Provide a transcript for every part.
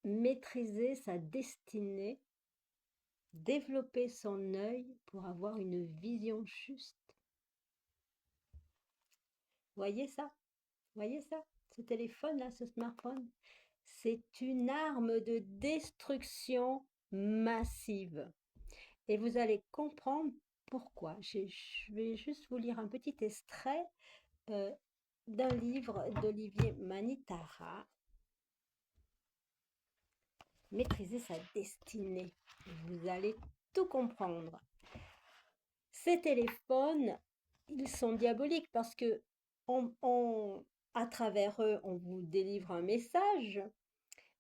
maîtriser sa destinée, développer son œil pour avoir une vision juste. Voyez ça? Voyez ça? Ce téléphone-là, ce smartphone, c'est une arme de destruction massive. Et vous allez comprendre pourquoi. Je vais juste vous lire un petit extrait euh, d'un livre d'Olivier Manitara, Maîtriser sa destinée. Vous allez tout comprendre. Ces téléphones, ils sont diaboliques parce que à travers eux, on vous délivre un message.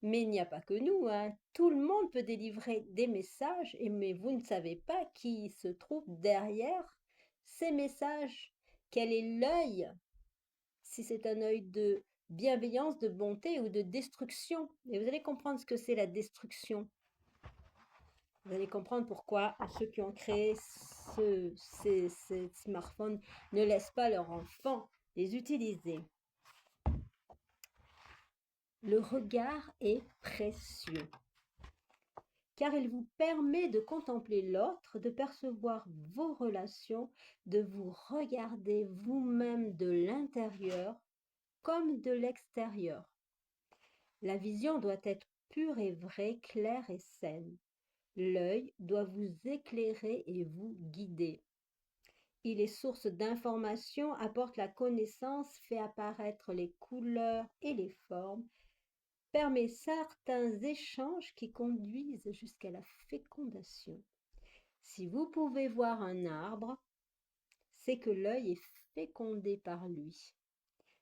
Mais il n'y a pas que nous, hein. Tout le monde peut délivrer des messages, mais vous ne savez pas qui se trouve derrière ces messages. Quel est l'œil? Si c'est un œil de bienveillance, de bonté ou de destruction. Et vous allez comprendre ce que c'est la destruction. Vous allez comprendre pourquoi ceux qui ont créé ces smartphones ne laissent pas leurs enfants les utiliser. Le regard est précieux, car il vous permet de contempler l'autre, de percevoir vos relations, de vous regarder vous-même de l'intérieur comme de l'extérieur. La vision doit être pure et vraie, claire et saine. L'œil doit vous éclairer et vous guider. Il est source d'informations, apporte la connaissance, fait apparaître les couleurs et les formes, permet certains échanges qui conduisent jusqu'à la fécondation. Si vous pouvez voir un arbre, c'est que l'œil est fécondé par lui.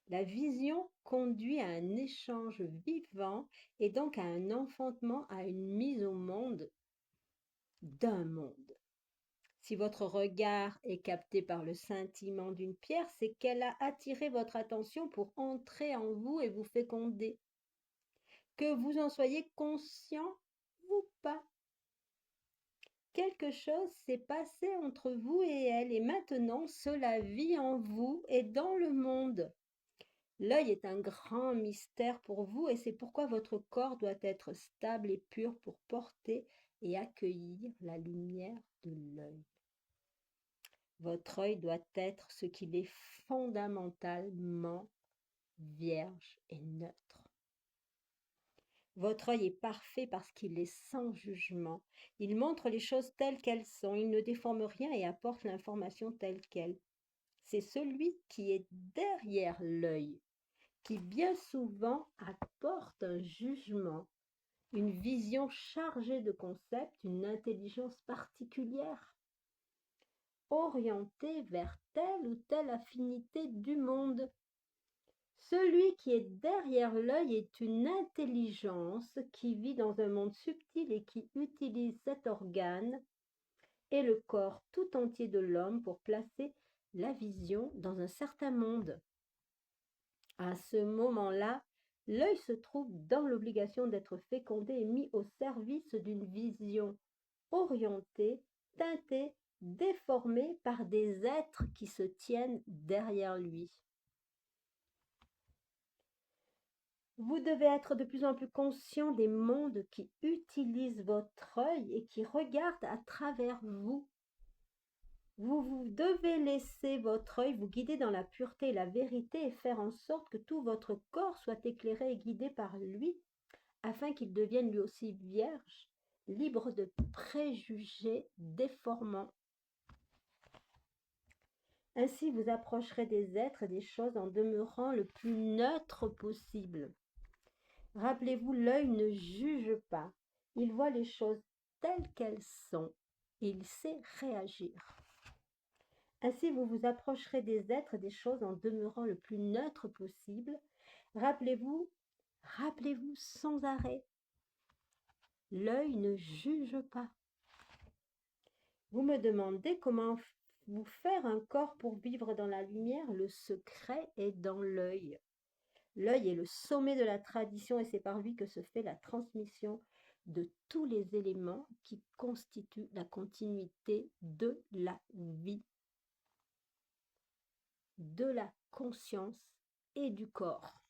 La vision conduit à un échange vivant et donc à un enfantement, à une mise au monde d'un monde. Si votre regard est capté par le scintillement d'une pierre, c'est qu'elle a attiré votre attention pour entrer en vous et vous féconder. Que vous en soyez conscient ou pas. Quelque chose s'est passé entre vous et elle et maintenant cela vit en vous et dans le monde. L'œil est un grand mystère pour vous et c'est pourquoi votre corps doit être stable et pur pour porter et accueillir la lumière de l'œil. Votre œil doit être ce qu'il est fondamentalement vierge et neutre. Votre œil est parfait parce qu'il est sans jugement. Il montre les choses telles qu'elles sont. Il ne déforme rien et apporte l'information telle qu'elle. C'est celui qui est derrière l'œil qui bien souvent apporte un jugement, une vision chargée de concepts, une intelligence particulière, orientée vers telle ou telle affinité du monde. Celui qui est derrière l'œil est une intelligence qui vit dans un monde subtil et qui utilise cet organe et le corps tout entier de l'homme pour placer la vision dans un certain monde. À ce moment-là, l'œil se trouve dans l'obligation d'être fécondé et mis au service d'une vision orientée, teintée, déformée par des êtres qui se tiennent derrière lui. Vous devez être de plus en plus conscient des mondes qui utilisent votre œil et qui regardent à travers vous. Vous devez laisser votre œil vous guider dans la pureté et la vérité et faire en sorte que tout votre corps soit éclairé et guidé par lui, afin qu'il devienne lui aussi vierge, libre de préjugés déformants. Ainsi, vous approcherez des êtres et des choses en demeurant le plus neutre possible. Rappelez-vous, l'œil ne juge pas. Il voit les choses telles qu'elles sont et il sait réagir. Ainsi, vous vous approcherez des êtres et des choses en demeurant le plus neutre possible. Rappelez-vous sans arrêt, l'œil ne juge pas. Vous me demandez comment vous faire un corps pour vivre dans la lumière. Le secret est dans l'œil. L'œil est le sommet de la tradition et c'est par lui que se fait la transmission de tous les éléments qui constituent la continuité de la vie, de la conscience et du corps.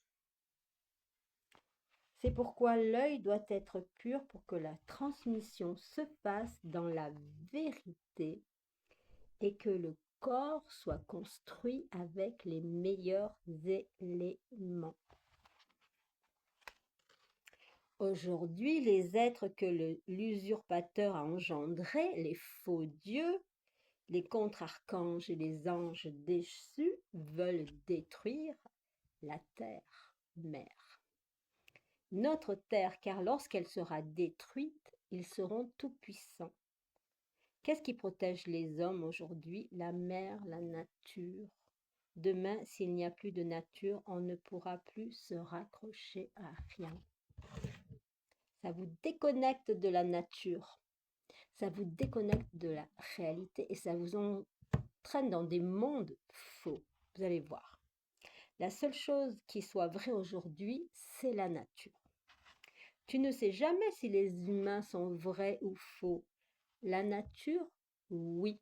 C'est pourquoi l'œil doit être pur pour que la transmission se fasse dans la vérité et que le corps soit construit avec les meilleurs éléments. Aujourd'hui, les êtres que l'usurpateur a engendrés, les faux dieux, les contre-archanges et les anges déçus, veulent détruire la terre-mère. Notre terre, car lorsqu'elle sera détruite, ils seront tout-puissants. Qu'est-ce qui protège les hommes aujourd'hui? La mer, la nature. Demain, s'il n'y a plus de nature, on ne pourra plus se raccrocher à rien. Ça vous déconnecte de la nature, ça vous déconnecte de la réalité et ça vous entraîne dans des mondes faux. Vous allez voir. La seule chose qui soit vraie aujourd'hui, c'est la nature. Tu ne sais jamais si les humains sont vrais ou faux. La nature, oui.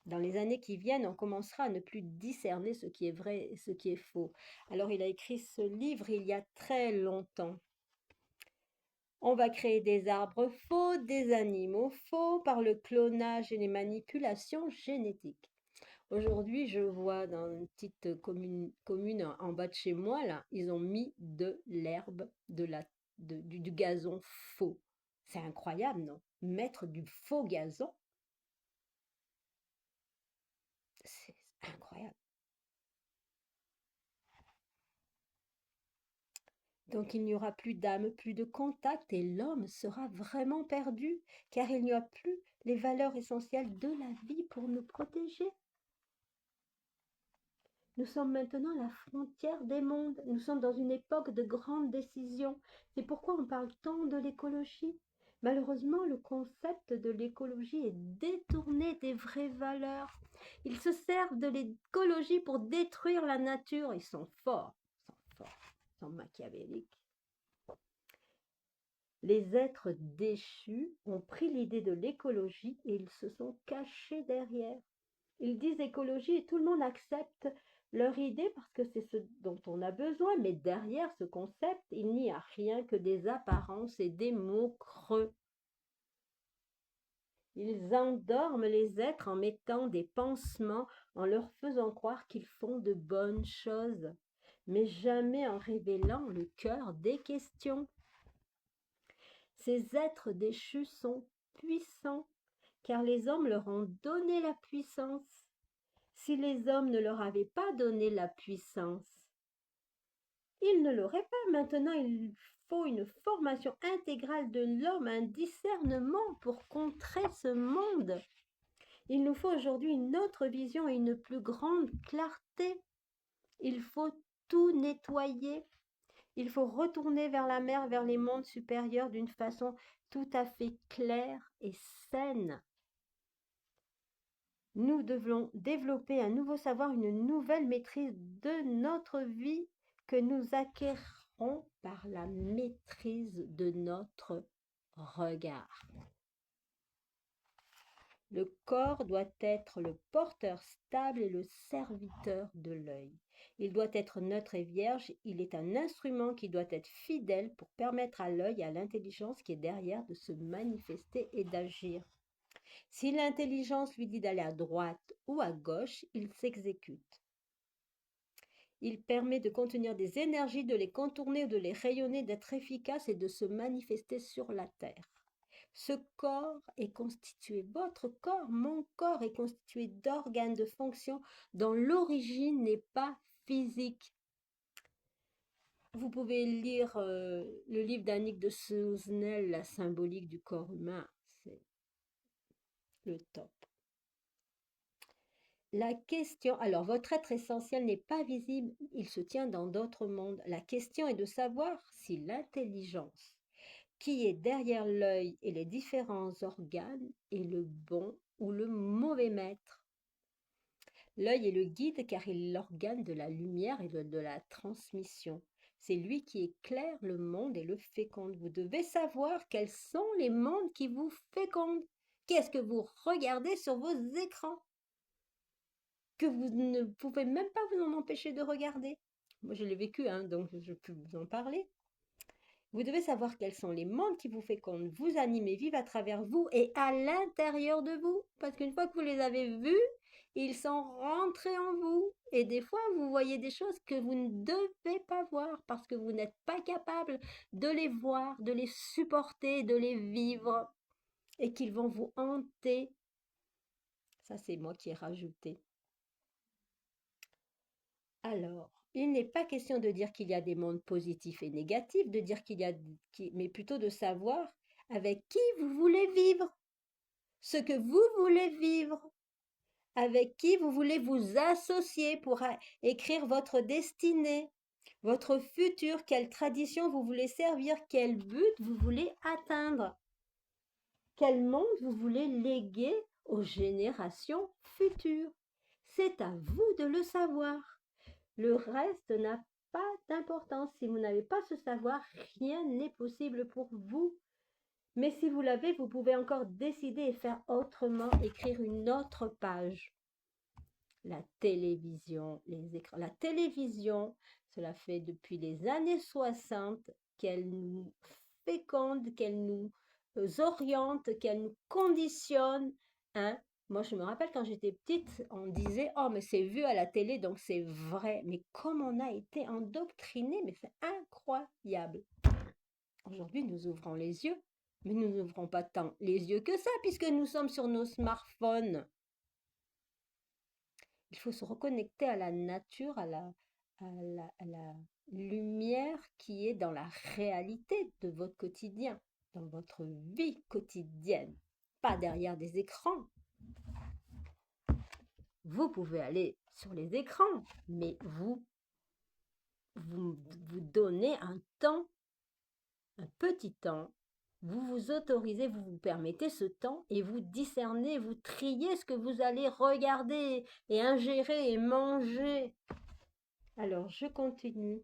Dans les années qui viennent, on commencera à ne plus discerner ce qui est vrai et ce qui est faux. Alors, il a écrit ce livre il y a très longtemps. On va créer des arbres faux, des animaux faux par le clonage et les manipulations génétiques. Aujourd'hui, je vois dans une petite commune en bas de chez moi, là, ils ont mis de l'herbe, du gazon faux. C'est incroyable, non? Mettre du faux gazon, c'est incroyable. Donc il n'y aura plus d'âme, plus de contact et l'homme sera vraiment perdu car il n'y a plus les valeurs essentielles de la vie pour nous protéger. Nous sommes maintenant à la frontière des mondes. Nous sommes dans une époque de grandes décisions. C'est pourquoi on parle tant de l'écologie. Malheureusement, le concept de l'écologie est détourné des vraies valeurs. Ils se servent de l'écologie pour détruire la nature. Ils sont forts, ils sont machiavéliques. Les êtres déchus ont pris l'idée de l'écologie et ils se sont cachés derrière. Ils disent écologie et tout le monde accepte leur idée parce que c'est ce dont on a besoin, mais derrière ce concept, il n'y a rien que des apparences et des mots creux. Ils endorment les êtres en mettant des pansements, en leur faisant croire qu'ils font de bonnes choses, mais jamais en révélant le cœur des questions. Ces êtres déchus sont puissants, car les hommes leur ont donné la puissance. Si les hommes ne leur avaient pas donné la puissance, ils ne l'auraient pas. Maintenant, il faut une formation intégrale de l'homme, un discernement pour contrer ce monde. Il nous faut aujourd'hui une autre vision et une plus grande clarté. Il faut tout nettoyer. Il faut retourner vers la mer, vers les mondes supérieurs d'une façon tout à fait claire et saine. Nous devons développer un nouveau savoir, une nouvelle maîtrise de notre vie que nous acquérons par la maîtrise de notre regard. Le corps doit être le porteur stable et le serviteur de l'œil. Il doit être neutre et vierge. Il est un instrument qui doit être fidèle pour permettre à l'œil et à l'intelligence qui est derrière de se manifester et d'agir. Si l'intelligence lui dit d'aller à droite ou à gauche, il s'exécute. Il permet de contenir des énergies, de les contourner ou de les rayonner, d'être efficace et de se manifester sur la terre. Ce corps est constitué, votre corps, mon corps est constitué d'organes, de fonctions dont l'origine n'est pas physique. Vous pouvez lire le livre d'Annick de Souzenel, La symbolique du corps humain, c'est le top. La question, alors votre être essentiel n'est pas visible, il se tient dans d'autres mondes. La question est de savoir si l'intelligence qui est derrière l'œil et les différents organes est le bon ou le mauvais maître. L'œil est le guide car il est l'organe de la lumière et de la transmission. C'est lui qui éclaire le monde et le féconde. Vous devez savoir quels sont les mondes qui vous fécondent. Qu'est-ce que vous regardez sur vos écrans que vous ne pouvez même pas vous en empêcher de regarder. Moi, je l'ai vécu, donc je peux vous en parler. Vous devez savoir quels sont les mondes qui vous fécondent, vous animent et vivent à travers vous et à l'intérieur de vous. Parce qu'une fois que vous les avez vus, ils sont rentrés en vous. Et des fois, vous voyez des choses que vous ne devez pas voir parce que vous n'êtes pas capable de les voir, de les supporter, de les vivre et qu'ils vont vous hanter. Ça, c'est moi qui ai rajouté. Alors, il n'est pas question de dire qu'il y a des mondes positifs et négatifs, de dire qu'il y a, mais plutôt de savoir avec qui vous voulez vivre, ce que vous voulez vivre, avec qui vous voulez vous associer pour écrire votre destinée, votre futur, quelle tradition vous voulez servir, quel but vous voulez atteindre, quel monde vous voulez léguer aux générations futures. C'est à vous de le savoir. Le reste n'a pas d'importance. Si vous n'avez pas ce savoir, rien n'est possible pour vous. Mais si vous l'avez, vous pouvez encore décider et faire autrement, écrire une autre page. La télévision, les écrans. La télévision, cela fait depuis les années 60 qu'elle nous féconde, qu'elle nous oriente, qu'elle nous conditionne, hein. Moi, je me rappelle quand j'étais petite, on disait, oh, mais c'est vu à la télé, donc c'est vrai. Mais comme on a été endoctrinés, mais c'est incroyable. Aujourd'hui, nous ouvrons les yeux, mais nous n'ouvrons pas tant les yeux que ça, puisque nous sommes sur nos smartphones. Il faut se reconnecter à la nature, à la lumière qui est dans la réalité de votre quotidien, dans votre vie quotidienne, pas derrière des écrans. Vous pouvez aller sur les écrans, mais vous donnez un temps, un petit temps, vous vous autorisez, vous vous permettez ce temps et vous discernez, vous triez ce que vous allez regarder et ingérer et manger. Alors, je continue.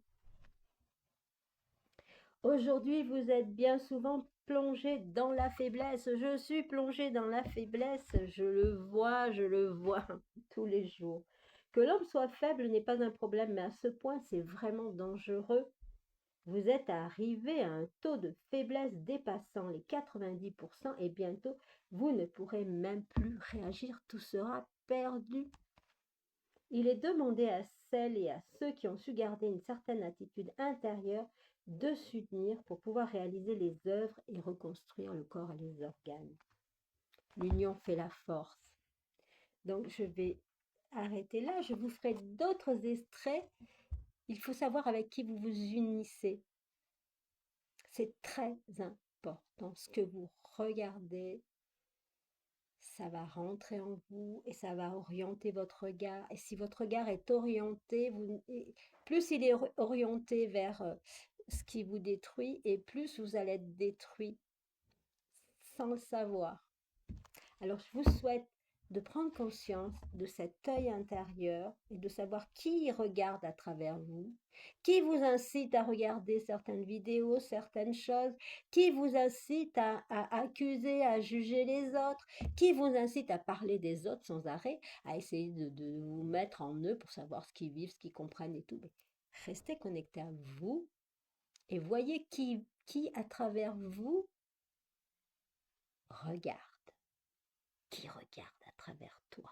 Aujourd'hui, vous êtes bien souvent plongé dans la faiblesse. Je suis plongée dans la faiblesse. Je le vois tous les jours. Que l'homme soit faible n'est pas un problème, mais à ce point, c'est vraiment dangereux. Vous êtes arrivé à un taux de faiblesse dépassant les 90% et bientôt, vous ne pourrez même plus réagir. Tout sera perdu. Il est demandé à celles et à ceux qui ont su garder une certaine attitude intérieure de s'unir pour pouvoir réaliser les œuvres et reconstruire le corps et les organes. L'union fait la force. Donc je vais arrêter là, je vous ferai d'autres extraits. Il faut savoir avec qui vous vous unissez. C'est très important. Ce que vous regardez, ça va rentrer en vous et ça va orienter votre regard. Et si votre regard est orienté, plus il est orienté vers ce qui vous détruit, et plus vous allez être détruit sans le savoir. Alors, je vous souhaite de prendre conscience de cet œil intérieur et de savoir qui regarde à travers vous, qui vous incite à regarder certaines vidéos, certaines choses, qui vous incite à accuser, à juger les autres, qui vous incite à parler des autres sans arrêt, à essayer de vous mettre en eux pour savoir ce qu'ils vivent, ce qu'ils comprennent et tout. Mais restez connecté à vous et voyez qui à travers vous regarde, qui regarde à travers toi.